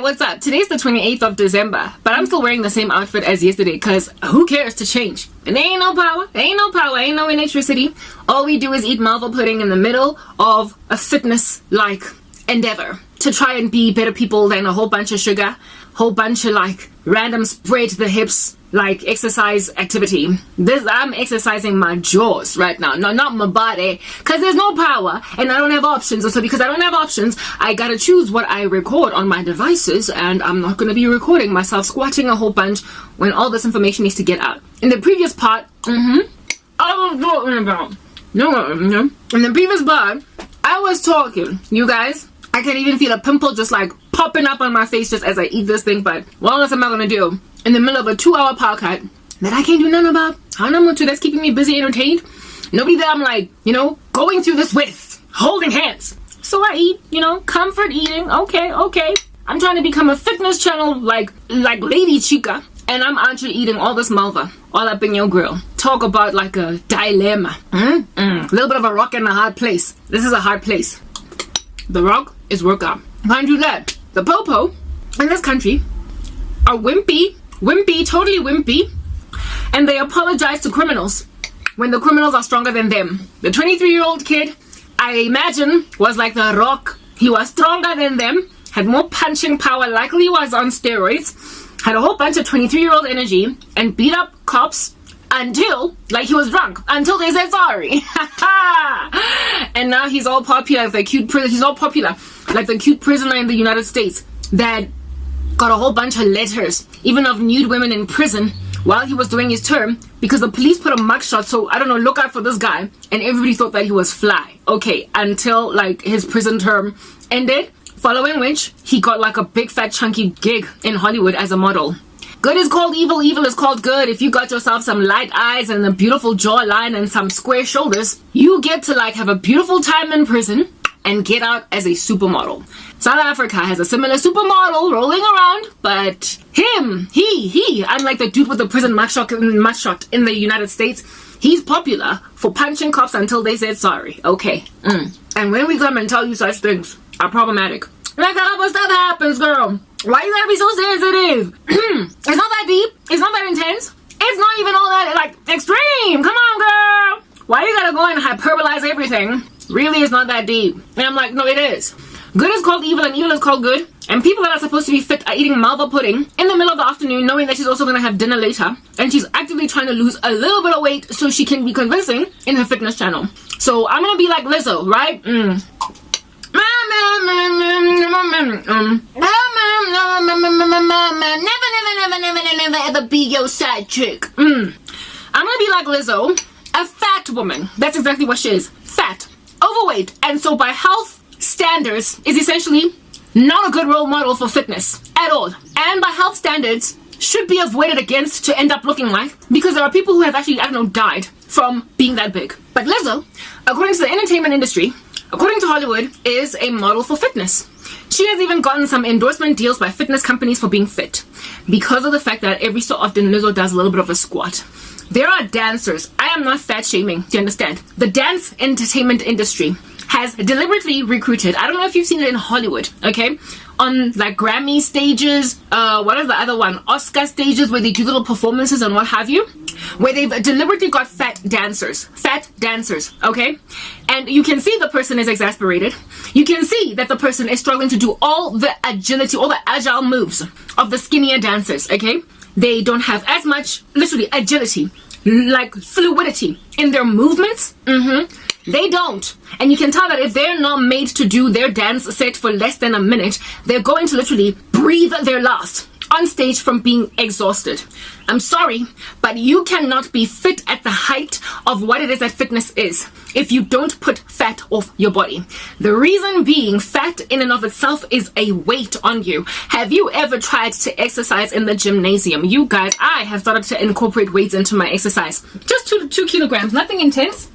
what's up? Today's the 28th of December, but I'm still wearing the same outfit as yesterday because who cares to change? And there ain't no power, ain't no electricity. All we do is eat malva pudding in the middle of a fitness-like endeavor to try and be better people than a whole bunch of sugar, whole bunch of like random spread the hips like exercise activity. I'm exercising my jaws right now, no, not my body, because there's no power and I don't have options. So because I don't have options, I gotta choose what I record on my devices, and I'm not gonna be recording myself squatting a whole bunch when all this information needs to get out. In the previous part, I was talking about in the previous part, I was talking, you guys. I can even feel a pimple just like popping up on my face just as I eat this thing, but what else am I gonna do in the middle of a 2-hour podcast that I can't do nothing about? I don't know, that's keeping me busy, entertained. Nobody that I'm like, going through this with, holding hands. So I eat, comfort eating. Okay. I'm trying to become a fitness channel like Lady Chica, and I'm actually eating all this malva all up in your grill. Talk about like a dilemma. A little bit of a rock and a hard place. This is a hard place. The rock is workout. Can't do that. The popo in this country are wimpy, totally wimpy, and they apologize to criminals when the criminals are stronger than them. The 23-year-old kid, I imagine, was like the rock. He was stronger than them, had more punching power, likely was on steroids, had a whole bunch of 23-year-old energy, and beat up cops until, like, he was drunk, until they said sorry. And now he's all popular, he's all popular, like the cute prisoner in the United States that got a whole bunch of letters, even of nude women in prison while he was doing his term, because the police put a mugshot, so, I don't know, look out for this guy, and everybody thought that he was fly. Okay, until, like, his prison term ended, following which, he got, like, a big fat chunky gig in Hollywood as a model. Good is called evil, evil is called good. If you got yourself some light eyes and a beautiful jawline and some square shoulders, you get to like have a beautiful time in prison and get out as a supermodel. South Africa has a similar supermodel rolling around, but he, unlike the dude with the prison mugshot in the United States, he's popular for punching cops until they said sorry. Okay. And when we come and tell you such things are problematic, like that other stuff happens, girl. Why you gotta be so sensitive? It's not that deep. It's not that intense. It's not even all that, like, extreme. Come on, girl. Why you gotta go and hyperbolize everything? Really, it's not that deep. And I'm like, no, it is. Good is called evil and evil is called good. And people that are supposed to be fit are eating malva pudding in the middle of the afternoon, knowing that she's also gonna have dinner later. And she's actively trying to lose a little bit of weight so she can be convincing in her fitness channel. So I'm gonna be like Lizzo, right? Never ever be your side chick. I'm gonna be like Lizzo, a fat woman. That's exactly what she is. Fat, overweight, and so by health standards is essentially not a good role model for fitness at all. And by health standards should be avoided against to end up looking like, because there are people who have actually, died from being that big. But Lizzo, according to the entertainment industry, according to Hollywood, is a model for fitness. She has even gotten some endorsement deals by fitness companies for being fit, because of the fact that every so often Lizzo does a little bit of a squat. There are dancers. I am not fat shaming, do you understand? The dance entertainment industry has deliberately recruited, I don't know if you've seen it in Hollywood, okay? On like Grammy stages, what is the other one? Oscar stages where they do little performances and what have you, where they've deliberately got fat dancers, okay? And you can see the person is exasperated. You can see that the person is struggling to do all the agility, all the agile moves of the skinnier dancers, okay? They don't have as much, literally, agility, like fluidity in their movements. They don't. And you can tell that if they're not made to do their dance set for less than a minute, they're going to literally breathe their last on stage from being exhausted. I'm sorry, but you cannot be fit at the height of what it is that fitness is if you don't put fat off your body. The reason being, fat in and of itself is a weight on you. Have you ever tried to exercise in the gymnasium? You guys, I have started to incorporate weights into my exercise. Just 2 kilograms, nothing intense.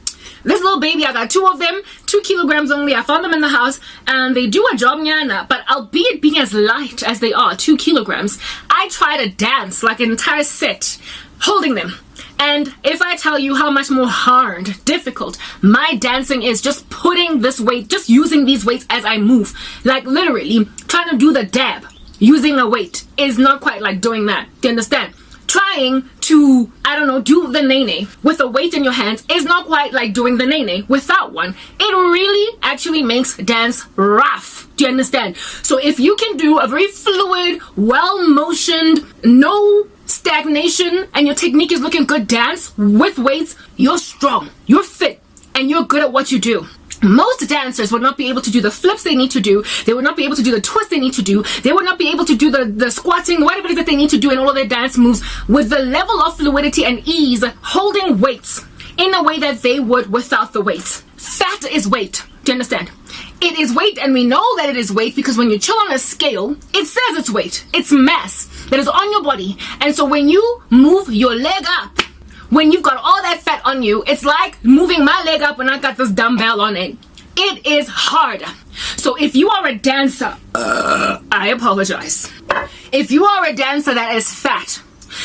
This little baby, I got 2 of them, 2 kilograms only. I found them in the house and they do a job, nyana, but albeit being as light as they are, 2 kilograms, I try to dance like an entire set holding them. And if I tell you how much more hard, difficult my dancing is, just putting this weight, just using these weights as I move, like literally trying to do the dab using a weight is not quite like doing that. Do you understand? Trying to, I don't know, do the nene with a weight in your hands is not quite like doing the nene without one. It really actually makes dance rough. Do you understand? So if you can do a very fluid, well-motioned, no stagnation, and your technique is looking good dance with weights, you're strong, you're fit, and you're good at what you do. Most dancers would not be able to do the flips they need to do. They would not be able to do the twists they need to do. They would not be able to do the squatting, whatever it is that they need to do in all of their dance moves with the level of fluidity and ease holding weights in a way that they would without the weights. Fat is weight. Do you understand? It is weight, and we know that it is weight because when you chill on a scale, it says it's weight. It's mass that is on your body. And so when you move your leg up, when you've got all that fat on you, it's like moving my leg up when I got this dumbbell on it. It is hard. So if you are a dancer, I apologize. If you are a dancer that is fat,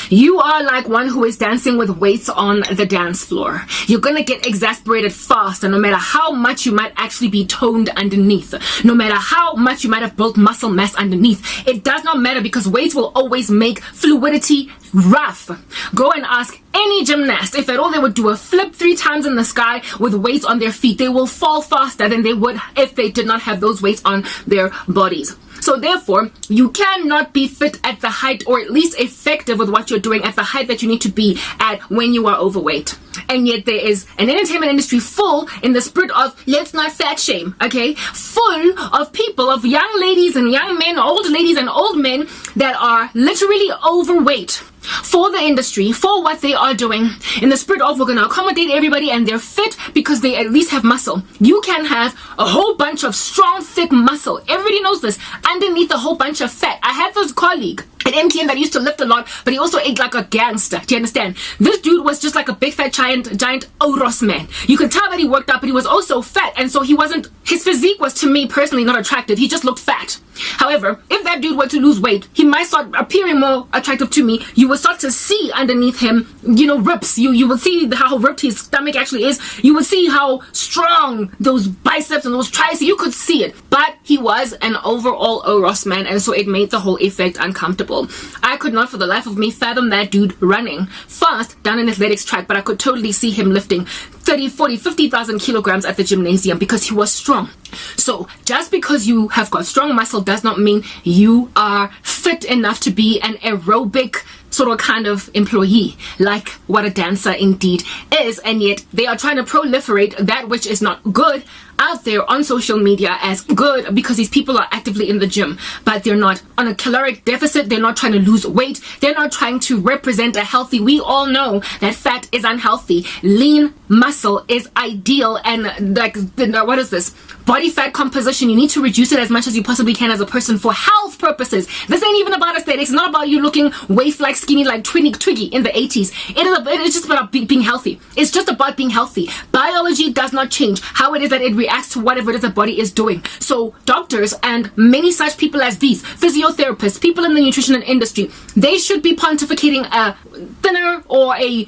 you are like one who is dancing with weights on the dance floor. You're gonna get exasperated fast, and no matter how much you might actually be toned underneath, no matter how much you might have built muscle mass underneath, it does not matter because weights will always make fluidity rough. Go and ask any gymnast if at all they would do a flip 3 times in the sky with weights on their feet. They will fall faster than they would if they did not have those weights on their bodies. So therefore, you cannot be fit at the height, or at least effective with what you're doing at the height that you need to be at when you are overweight. And yet there is an entertainment industry full in the spirit of let's not fat shame, okay? Full of people, of young ladies and young men, old ladies and old men that are literally overweight for the industry, for what they are doing, in the spirit of we're going to accommodate everybody and they're fit because they at least have muscle. You can have a whole bunch of strong, thick muscle. Everybody knows this. Underneath a whole bunch of fat. I had this colleague at MTN that used to lift a lot, but he also ate like a gangster. Do you understand? This dude was just like a big fat giant Oros man. You can tell that he worked out, but he was also fat, and so he wasn't, his physique was to me personally not attractive. He just looked fat. However, if that dude were to lose weight, he might start appearing more attractive to me. You will start to see underneath him, rips. You will see how ripped his stomach actually is. You will see how strong those biceps and those triceps, you could see it. But he was an overall Oros man, and so it made the whole effect uncomfortable. I could not for the life of me fathom that dude running fast down an athletics track, but I could totally see him lifting 30, 40, 50,000 kilograms at the gymnasium because he was strong. So just because you have got strong muscle does not mean you are fit enough to be an aerobic sort of kind of employee like what a dancer indeed is. And yet they are trying to proliferate that which is not good out there on social media as good because these people are actively in the gym, but they're not on a caloric deficit. They're not trying to lose weight. They're not trying to represent a healthy. We all know that fat is unhealthy. Lean muscle is ideal, and like what is this? Body fat composition, you need to reduce it as much as you possibly can as a person for health purposes. This ain't even about aesthetics. It's not about you looking waif like skinny like Twiggy in the 80s. It is just about being healthy. It's just about being healthy. Biology does not change how it is that it reacts to whatever it is the body is doing. So doctors and many such people as these, physiotherapists, people in the nutrition industry, they should be pontificating a thinner or a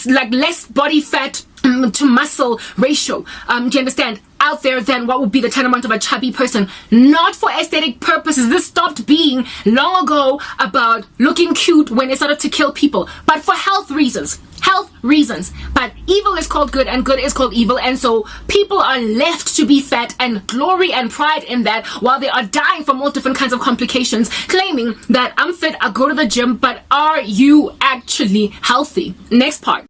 like less body fat to muscle ratio, do you understand, out there than what would be the tantamount of a chubby person. Not for aesthetic purposes. This stopped being long ago about looking cute when it started to kill people, but for health reasons. But evil is called good and good is called evil, and so people are left to be fat and glory and pride in that while they are dying from all different kinds of complications, claiming that I'm fit, I go to the gym, but are you actually healthy? Next part.